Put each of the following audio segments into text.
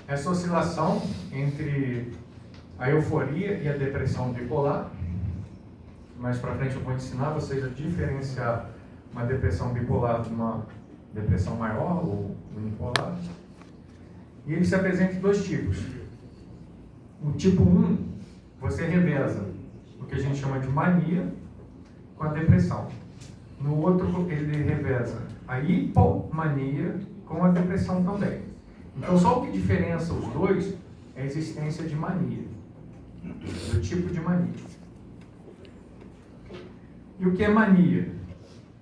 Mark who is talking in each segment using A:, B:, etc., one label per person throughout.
A: essa oscilação entre a euforia e a depressão bipolar. Mais para frente eu vou ensinar vocês a diferenciar uma depressão bipolar de uma depressão maior ou unipolar. E ele se apresenta em dois tipos. O tipo 1, você reveza o que a gente chama de mania com a depressão. No outro, ele reveza a hipomania com a depressão também. Então, só o que diferencia os dois é a existência de mania, do tipo de mania. E o que é mania?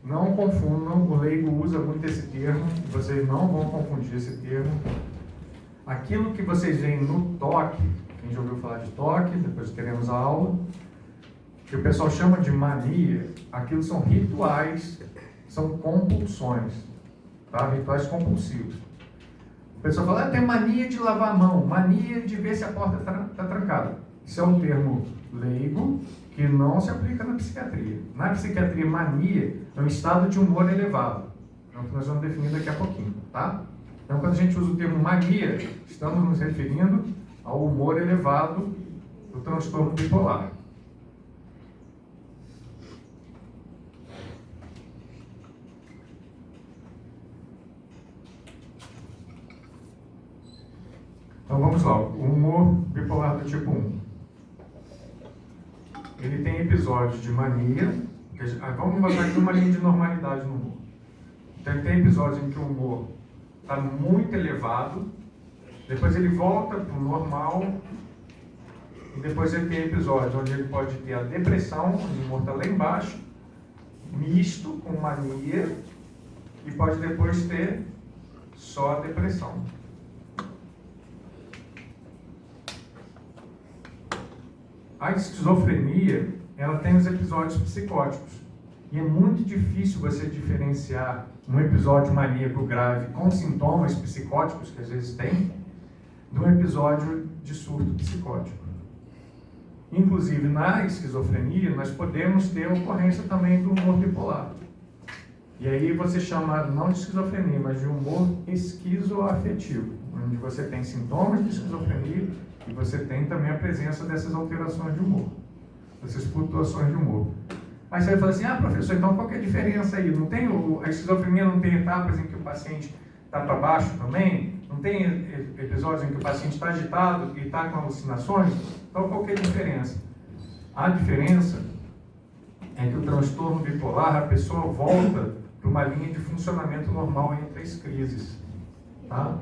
A: Não confundam, o leigo usa muito esse termo, vocês não vão confundir esse termo. Aquilo que vocês veem no toque, quem já ouviu falar de toque, depois teremos a aula, que o pessoal chama de mania, aquilo são rituais, são compulsões, tá? Rituais compulsivos. O pessoal fala, tem mania de lavar a mão, mania de ver se a porta está trancada. Isso é um termo leigo que não se aplica na psiquiatria. Na psiquiatria, mania é um estado de humor elevado. É o que nós vamos definir daqui a pouquinho, tá? Então, quando a gente usa o termo mania, estamos nos referindo ao humor elevado do transtorno bipolar. Então vamos lá, o humor bipolar do tipo 1. Ele tem episódios de mania, vamos botar aqui uma linha de normalidade no humor. Então ele tem episódios em que o humor está muito elevado, depois ele volta para o normal, e depois ele tem episódios onde ele pode ter a depressão, onde o humor está lá embaixo, misto com mania, e pode depois ter só a depressão. A esquizofrenia, ela tem os episódios psicóticos. E é muito difícil você diferenciar um episódio maníaco grave com sintomas psicóticos, que às vezes tem, de um episódio de surto psicótico. Inclusive, na esquizofrenia, nós podemos ter a ocorrência também do humor bipolar. E aí você chama não de esquizofrenia, mas de humor esquizoafetivo, onde você tem sintomas de esquizofrenia e você tem também a presença dessas alterações de humor, dessas flutuações de humor. Aí você vai falar assim, professor, então qual que é a diferença aí? Não tem a esquizofrenia não tem etapas em que o paciente está para baixo também? Não tem episódios em que o paciente está agitado e está com alucinações? Então qual que é a diferença? A diferença é que o transtorno bipolar, a pessoa volta para uma linha de funcionamento normal entre as crises, tá?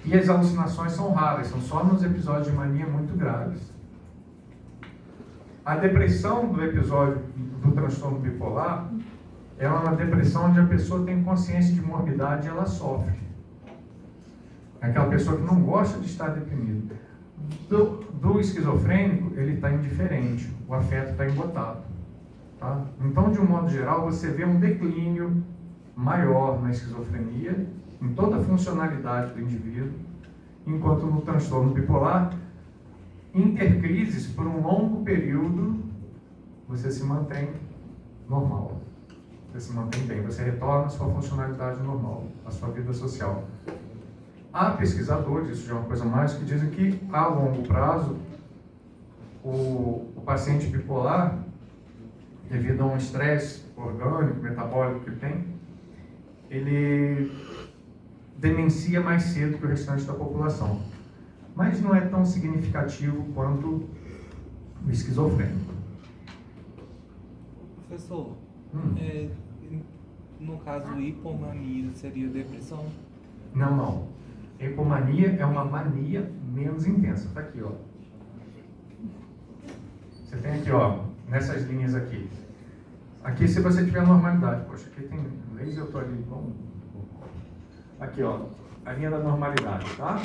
A: E as alucinações são raras, são só nos episódios de mania muito graves. A depressão do episódio do transtorno bipolar, ela é uma depressão onde a pessoa tem consciência de morbidade e ela sofre. É aquela pessoa que não gosta de estar deprimida. Do esquizofrênico, ele está indiferente, o afeto está embotado. Tá? Então, de um modo geral, você vê um declínio maior na esquizofrenia, em toda a funcionalidade do indivíduo, enquanto no transtorno bipolar, intercrises, por um longo período, você se mantém normal. Você se mantém bem, você retorna à sua funcionalidade normal, à sua vida social. Há pesquisadores, isso já é uma coisa mais, que dizem que a longo prazo, o paciente bipolar, devido a um estresse orgânico, metabólico que tem, ele demencia mais cedo que o restante da população. Mas não é tão significativo quanto o esquizofrênico.
B: Professor, no caso, hipomania seria depressão?
A: Não. Hipomania é uma mania menos intensa. Está aqui, ó. Você tem aqui, ó, nessas linhas aqui. Aqui, se você tiver normalidade. Poxa, aqui tem laser, eu estou ali. Vamos. Aqui, ó, a linha da normalidade, tá?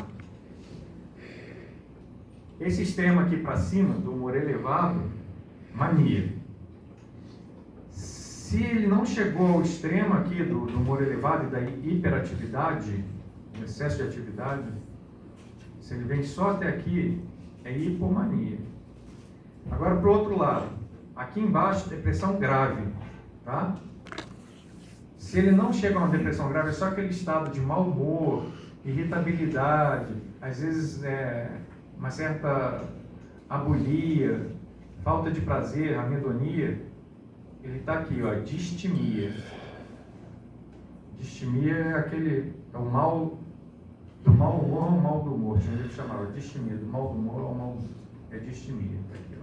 A: Esse extremo aqui para cima, do humor elevado, mania. Se ele não chegou ao extremo aqui do humor elevado e da hiperatividade, do excesso de atividade, se ele vem só até aqui, é hipomania. Agora, para o outro lado, aqui embaixo, depressão grave, tá? Se ele não chega a uma depressão grave, é só aquele estado de mau humor, irritabilidade, às vezes uma certa abulia, falta de prazer, anedonia, ele está aqui, ó, distimia. Distimia é o mal do mau humor ao mal do humor, tinha gente que chamava distimia, do mal do humor ao mal do humor, é distimia, tá aqui,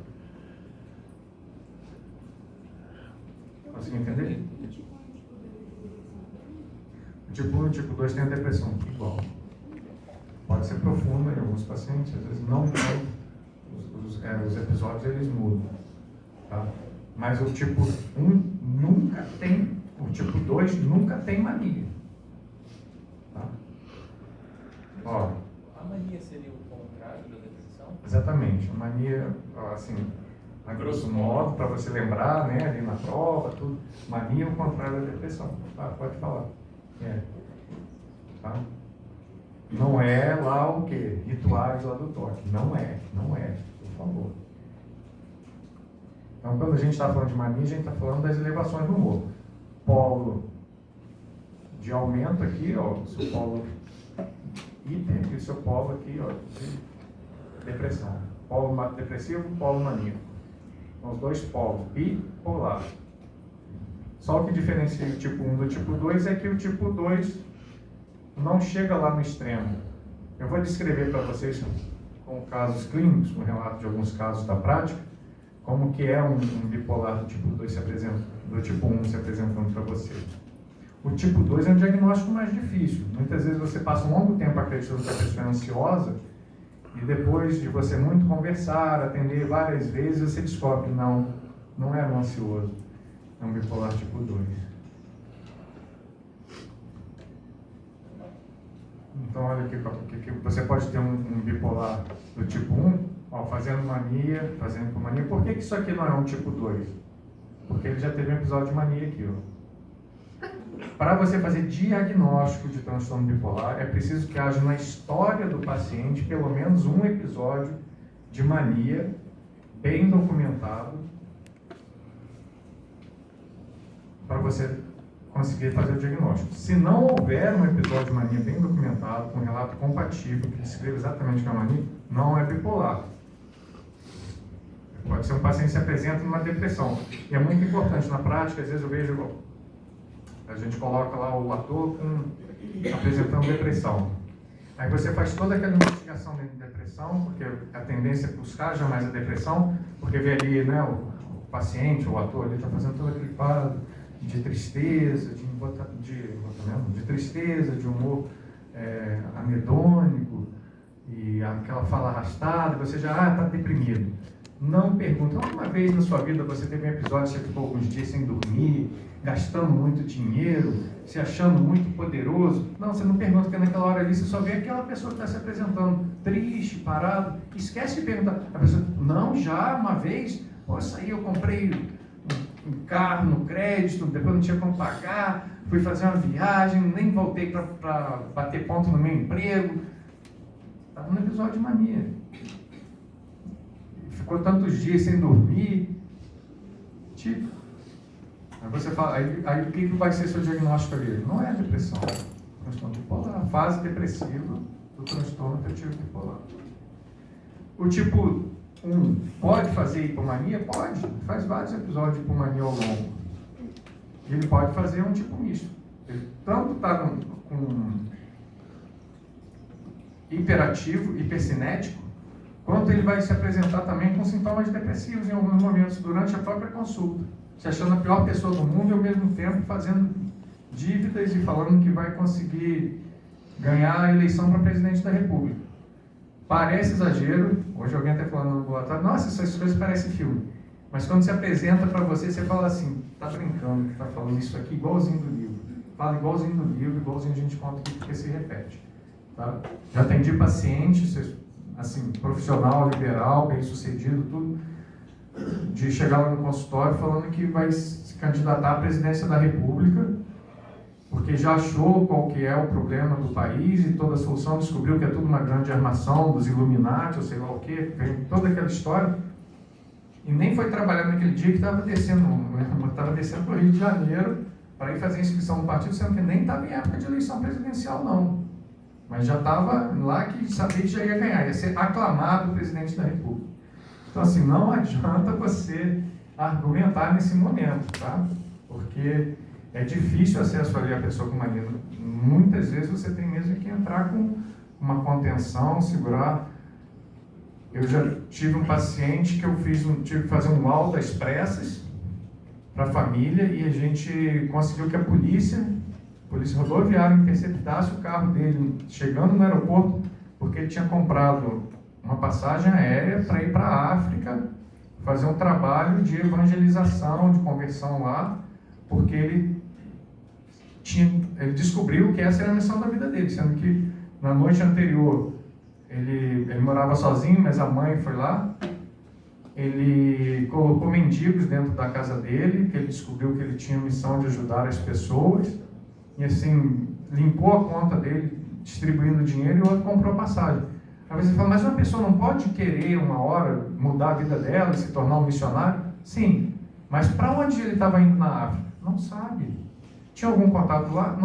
A: ó. Conseguiu entender? O tipo 1 e o tipo 2 tem a depressão igual. Pode ser profunda em alguns pacientes, às vezes não os episódios eles mudam, tá? Mas o tipo 1 nunca tem, o tipo 2 nunca tem mania, tá? Ó,
B: a mania seria o contrário da depressão?
A: Exatamente, a mania, assim, a grosso modo, para você lembrar, né, ali na prova, tudo, mania é o contrário da depressão, tá? Pode falar. Tá? Não é lá o que? Rituais lá do toque. Não é, por favor. Então, quando a gente está falando de mania, a gente está falando das elevações do humor. Polo de aumento aqui, ó, o seu polo hiper e o seu polo aqui, ó, de depressão. Polo depressivo, polo maníaco. São os dois polos, bipolar. Só o que diferencia o tipo 1 do tipo 2 é que o tipo 2 não chega lá no extremo. Eu vou descrever para vocês com casos clínicos, um relato de alguns casos da prática, como que é um bipolar do tipo 2 do tipo 1 se apresentando para você. O tipo 2 é um diagnóstico mais difícil. Muitas vezes você passa um longo tempo acreditando que a pessoa é ansiosa e depois de você muito conversar, atender várias vezes, você descobre que não era um ansioso. É um bipolar tipo 2. Então, olha aqui, você pode ter um bipolar do tipo 1, ó, fazendo mania. Por que isso aqui não é um tipo 2? Porque ele já teve um episódio de mania aqui, ó. Para você fazer diagnóstico de transtorno bipolar, é preciso que haja na história do paciente pelo menos um episódio de mania bem documentado para você conseguir fazer o diagnóstico. Se não houver um episódio de mania bem documentado, com um relato compatível, que descreve exatamente o que é mania, não é bipolar. Pode ser um paciente que se apresenta numa depressão. E é muito importante na prática, às vezes eu vejo, a gente coloca lá o ator apresentando depressão. Aí você faz toda aquela investigação de depressão, porque a tendência é buscar jamais a depressão, porque vê ali, né, o paciente, o ator, ele está fazendo todo aquele quadro de tristeza, de tristeza, de humor anedônico, e aquela fala arrastada, você já está deprimido. Não pergunta, alguma vez na sua vida você teve um episódio que você ficou alguns dias sem dormir, gastando muito dinheiro, se achando muito poderoso? Não, você não pergunta, porque naquela hora ali você só vê aquela pessoa que está se apresentando triste, parado, esquece de perguntar. A pessoa, não, já uma vez, isso aí eu comprei um carro no crédito, depois não tinha como pagar, fui fazer uma viagem, nem voltei para bater ponto no meu emprego. Estava no episódio de mania. Ficou tantos dias sem dormir. Tipo, aí você fala, aí o que vai ser seu diagnóstico ali? Não é depressão, é transtorno bipolar, fase depressiva do transtorno afetivo bipolar. O tipo 1 pode fazer hipomania? Pode. Faz vários episódios de hipomania ao longo. Ele pode fazer um tipo misto. Ele tanto está com hiperativo, hipercinético, quanto ele vai se apresentar também com sintomas depressivos em alguns momentos durante a própria consulta, se achando a pior pessoa do mundo e ao mesmo tempo fazendo dívidas e falando que vai conseguir ganhar a eleição para presidente da República. Parece exagero, hoje alguém está falando no ambulatório, nossa, essas coisas parecem filme. Mas quando se apresenta para você, você fala assim, está brincando que está falando isso aqui igualzinho do livro. Fala igualzinho do livro, igualzinho a gente conta aqui, porque se repete. Tá? Já atendi pacientes, assim, profissional, liberal, bem sucedido, tudo, de chegar lá no consultório falando que vai se candidatar à presidência da República, porque já achou qual que é o problema do país e toda a solução, descobriu que é tudo uma grande armação dos Illuminati, ou sei lá o quê, toda aquela história, e nem foi trabalhar naquele dia que estava descendo para o Rio de Janeiro para ir fazer inscrição no partido, sendo que nem estava em época de eleição presidencial, não. Mas mas já estava lá que sabia que já ia ganhar, ia ser aclamado presidente da República. Então, assim, não adianta você argumentar nesse momento, tá? Porque é difícil acesso ali à pessoa com mania. Muitas vezes você tem mesmo que entrar com uma contenção, segurar. Eu já tive um paciente que eu tive que fazer um laudo às pressas para a família e a gente conseguiu que a polícia rodoviária interceptasse o carro dele chegando no aeroporto, porque ele tinha comprado uma passagem aérea para ir para a África fazer um trabalho de evangelização, de conversão lá, porque ele descobriu que essa era a missão da vida dele, sendo que na noite anterior ele morava sozinho, mas a mãe foi lá, ele colocou mendigos dentro da casa dele, que ele descobriu que ele tinha a missão de ajudar as pessoas, e assim, limpou a conta dele, distribuindo dinheiro, e o outro comprou a passagem. Às vezes você fala, mas uma pessoa não pode querer uma hora mudar a vida dela, se tornar um missionário? Sim, mas para onde ele estava indo na África? Não sabe. Tinha algum contato lá?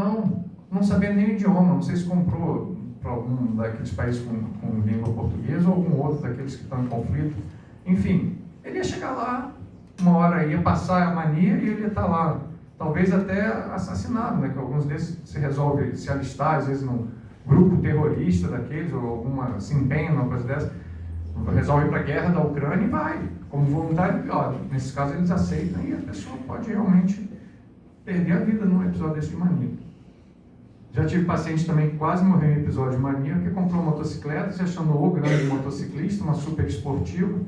A: Não sabia nem o idioma, não sei se comprou para algum daqueles países com língua portuguesa ou algum outro daqueles que estão em conflito. Enfim, ele ia chegar lá, uma hora ia passar a mania e ele ia estar lá, talvez até assassinado, né? Que alguns desses se resolve se alistar, às vezes num grupo terrorista daqueles, ou alguma, se empenha numa coisa dessa, resolve ir para a guerra da Ucrânia e vai, como voluntário pior. Nesses casos eles aceitam e a pessoa pode realmente perder a vida num episódio desse de mania. Já tive paciente também que quase morreu em episódio de mania, porque comprou uma motocicleta, se achando o grande motociclista, uma super esportiva,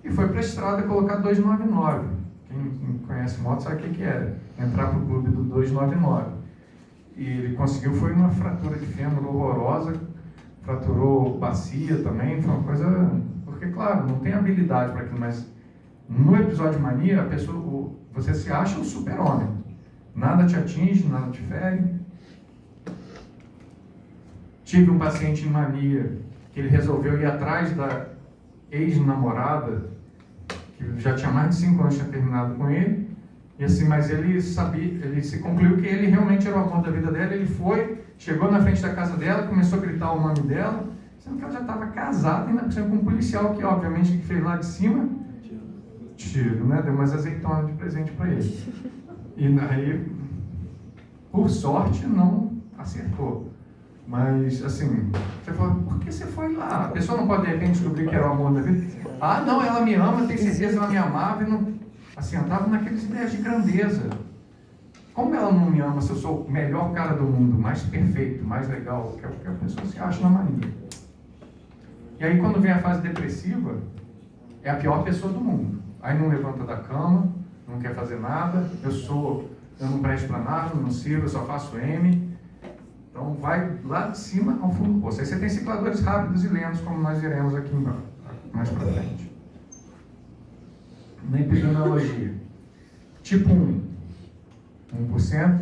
A: e foi para a estrada colocar 299. Quem conhece moto sabe o que era. Entrar para o clube do 299. E ele conseguiu, foi uma fratura de fêmur horrorosa, fraturou bacia também, foi uma coisa... Porque, claro, não tem habilidade para aquilo, mas no episódio de mania, a pessoa, você se acha um super-homem. Nada te atinge, nada te fere. Tive um paciente em mania, que ele resolveu ir atrás da ex-namorada, que já tinha mais de 5 anos, tinha terminado com ele, e assim, mas ele sabia, ele se concluiu que ele realmente era o amor da vida dela. Ele foi, chegou na frente da casa dela, começou a gritar o nome dela, sendo que ela já estava casada, ainda por cima com um policial que, obviamente, que fez lá de cima, tiro, né? Deu mais azeitona de presente para ele. E aí, por sorte, não acertou. Mas, assim, você fala, por que você foi lá? A pessoa não pode, de repente, descobrir que era o amor da vida. Ah, não, ela me ama, tem certeza que ela me amava. E não... Assim, eu estava naquelas ideias de grandeza. Como ela não me ama se eu sou o melhor cara do mundo, mais perfeito, mais legal, que é o que a pessoa se acha na mania. E aí, quando vem a fase depressiva, é a pior pessoa do mundo. Aí não levanta da cama, não quer fazer nada, eu não presto para nada, não sirvo, eu só faço M. Então vai lá de cima ao fundo do poço. Aí você tem cicladores rápidos e lentos, como nós iremos aqui mais para frente. Na epidemiologia, tipo 1, 1%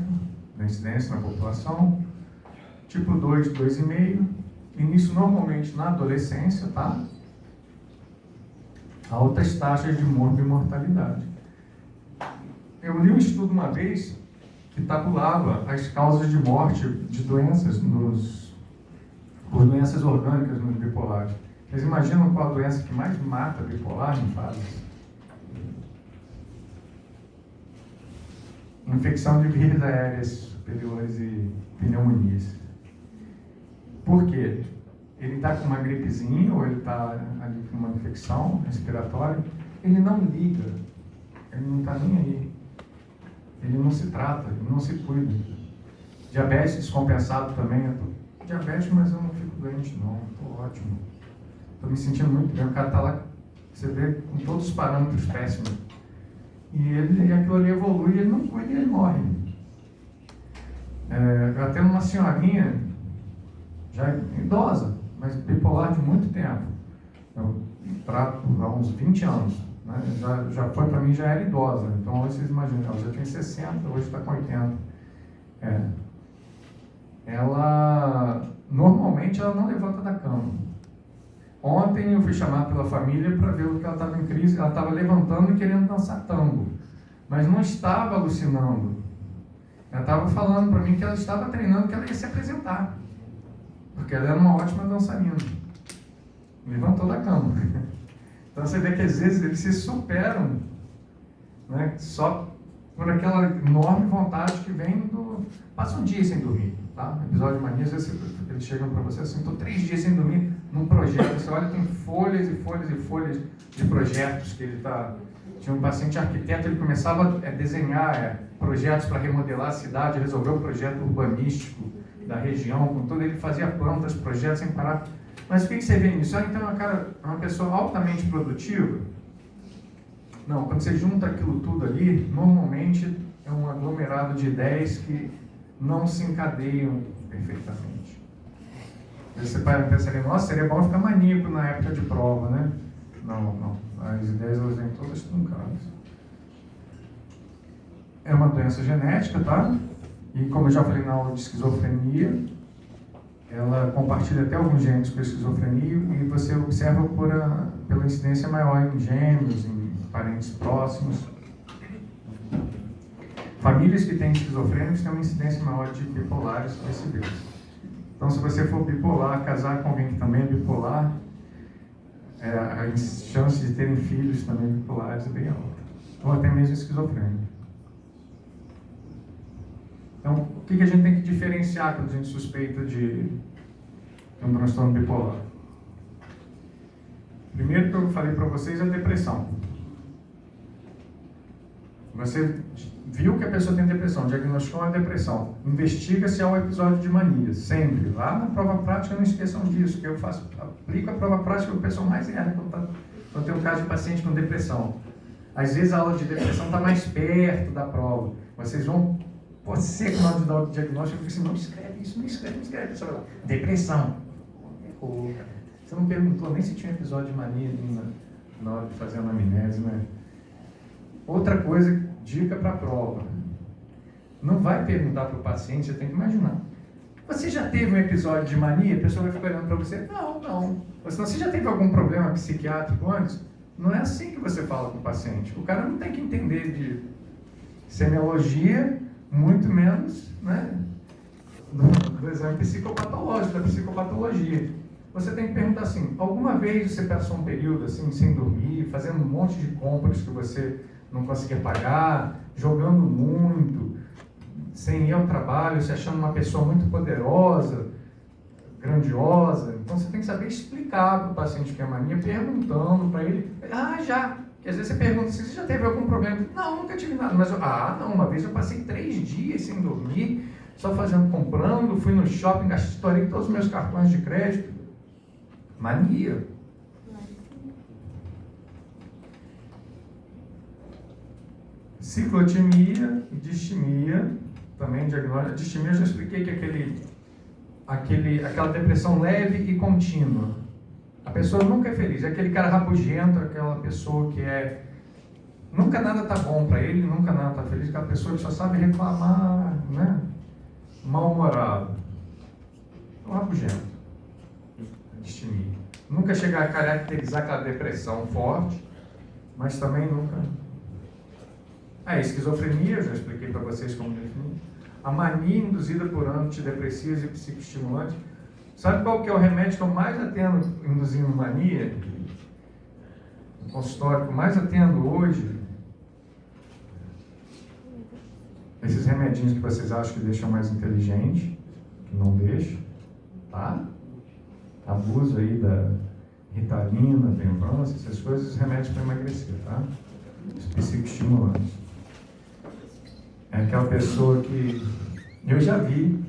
A: da incidência na população. Tipo 2, 2,5%. Início normalmente na adolescência, tá? Altas taxas de morbimortalidade. Eu li um estudo uma vez que tabulava as causas de morte de doenças por doenças orgânicas nos bipolares. Vocês imaginam qual a doença que mais mata bipolar em fases? Infecção de vias aéreas superiores e pneumonias. Por quê? Ele está com uma gripezinha ou ele está ali com uma infecção respiratória, ele não liga, ele não está nem aí. Ele não se trata, ele não se cuida. Diabetes descompensado também. Eu tô diabetes, mas eu não fico doente não, estou ótimo. Estou me sentindo muito bem. O cara está lá, você vê, com todos os parâmetros péssimos. E aquilo ali evolui, ele não cuida e ele morre. Eu tenho uma senhorinha, já idosa, mas bipolar de muito tempo. Eu trato há uns 20 anos. Né? Já foi para mim, já era idosa. Então hoje vocês imaginam, ela já tem 60, hoje está com 80. Ela, normalmente, ela não levanta da cama. Ontem eu fui chamado pela família para ver o que ela estava em crise. Ela estava levantando e querendo dançar tango, mas não estava alucinando. Ela estava falando para mim que ela estava treinando, que ela ia se apresentar. porque ela era uma ótima dançarina. Levantou da cama. Então você vê que às vezes eles se superam, né? Só por aquela enorme vontade que vem do... Passa um dia sem dormir, tá? Episódio de mania, às vezes eles chegam para você assim, estou 3 dias sem dormir num projeto. Você olha, tem folhas e folhas e folhas de projetos que ele está... Tinha um paciente arquiteto, ele começava a desenhar projetos para remodelar a cidade, resolver o projeto urbanístico da região, com tudo, ele fazia plantas, projetos sem parar. Mas o que você vê nisso? Então é uma pessoa altamente produtiva? Não, quando você junta aquilo tudo ali, normalmente é um aglomerado de ideias que não se encadeiam perfeitamente. Aí você pensa, nossa, seria bom ficar maníaco na época de prova, né? Não. As ideias elas vêm todas truncadas. É uma doença genética, tá? E como eu já falei na aula de esquizofrenia, ela compartilha até alguns genes com a esquizofrenia e você observa pela incidência maior em gêmeos, em parentes próximos. Famílias que têm esquizofrênicos têm uma incidência maior de bipolares desse vírus. Então, se você for bipolar, casar com alguém que também é bipolar, a chance de terem filhos também bipolares é bem alta. Ou até mesmo esquizofrênico. Então, o que a gente tem que diferenciar quando a gente suspeita de um transtorno bipolar? Primeiro que eu falei para vocês é a depressão. Você viu que a pessoa tem depressão, diagnosticou uma depressão, investiga se é um episódio de mania, sempre. Lá na prova prática, não esqueçam disso, que eu aplico a prova prática que o pessoal mais erra quando tem um caso de paciente com depressão. Às vezes a aula de depressão está mais perto da prova. Vocês vão, pode ser que na hora de dar o diagnóstico, eu fico assim, não escreve isso, não escreve. Você vai lá, depressão. Você não perguntou nem se tinha um episódio de mania na hora de fazer a anamnese, né? Outra coisa, dica para a prova. Não vai perguntar para o paciente, você tem que imaginar. Você já teve um episódio de mania? A pessoa vai ficar olhando para você? Não. Ou senão, você já teve algum problema psiquiátrico antes? Não é assim que você fala com o paciente. O cara não tem que entender de semiologia, muito menos, né, do exame psicopatológico, da psicopatologia. Você tem que perguntar assim, alguma vez você passou um período assim, sem dormir, fazendo um monte de compras que você não conseguia pagar, jogando muito, sem ir ao trabalho, se achando uma pessoa muito poderosa, grandiosa? Então você tem que saber explicar para o paciente que é mania, perguntando para ele, já. Porque às vezes você pergunta assim, você já teve algum problema? Não, nunca tive nada. Mas uma vez eu passei 3 dias sem dormir, só comprando, fui no shopping, estourei todos os meus cartões de crédito. Mania. Ciclotimia e distimia, também diagnóstico. A distimia eu já expliquei que é aquela depressão leve e contínua. A pessoa nunca é feliz, é aquele cara rabugento, aquela pessoa que nunca nada está bom para ele, nunca nada está feliz, aquela pessoa que só sabe reclamar, né? Mal-humorado. É um rabugento. Distimia. Nunca chega a caracterizar aquela depressão forte, mas também nunca... A esquizofrenia, eu já expliquei para vocês como definir. A mania induzida por antidepressivos e psicoestimulantes. Sabe qual que é o remédio que eu mais atendo induzindo mania? O consultório que eu mais atendo hoje? Esses remedinhos que vocês acham que deixam mais inteligente, que não deixam, tá? Abuso aí da Ritalina, Venvanse, essas coisas, os remédios para emagrecer, tá? Os psicoestimulantes. É aquela pessoa que eu já vi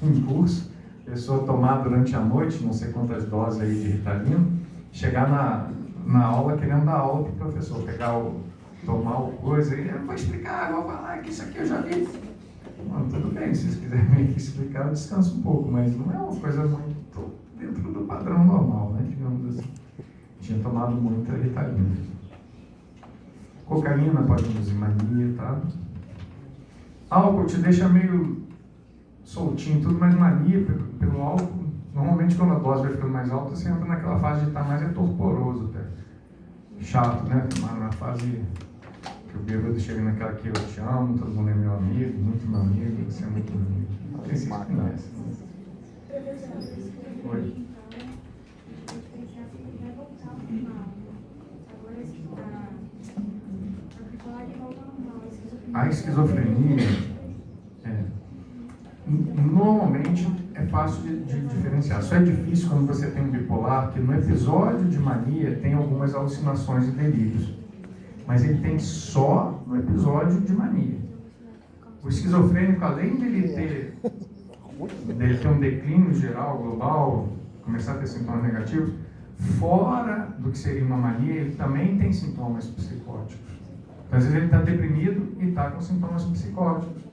A: em curso, pessoa tomar durante a noite, não sei quantas doses aí de Ritalina, chegar na aula querendo dar aula para o professor, tomar o coisa, e eu vou explicar, vou falar que isso aqui eu já vi. Mano, tudo bem, se vocês quiserem me explicar, eu descanso um pouco, mas não é uma coisa muito dentro do padrão normal, né, digamos assim. Tinha tomado muita Ritalina. Cocaína pode induzir mania, tá? Álcool te deixa meio soltinho, tudo, mas mania pelo álcool, normalmente quando a dose vai ficando mais alta, você entra naquela fase de estar mais torporoso até. Chato, né? Na fase que o bêbado chega naquela que eu te amo, todo mundo é meu amigo, muito meu amigo, você é muito meu amigo. Quem se conhece, né? Oi. A esquizofrenia, normalmente é fácil de diferenciar. Só é difícil quando você tem um bipolar, que no episódio de mania tem algumas alucinações e delírios. Mas ele tem só no episódio de mania. O esquizofrênico, além dele ter um declínio geral, global, começar a ter sintomas negativos, fora do que seria uma mania, ele também tem sintomas psicóticos. Às vezes ele está deprimido e está com sintomas psicóticos.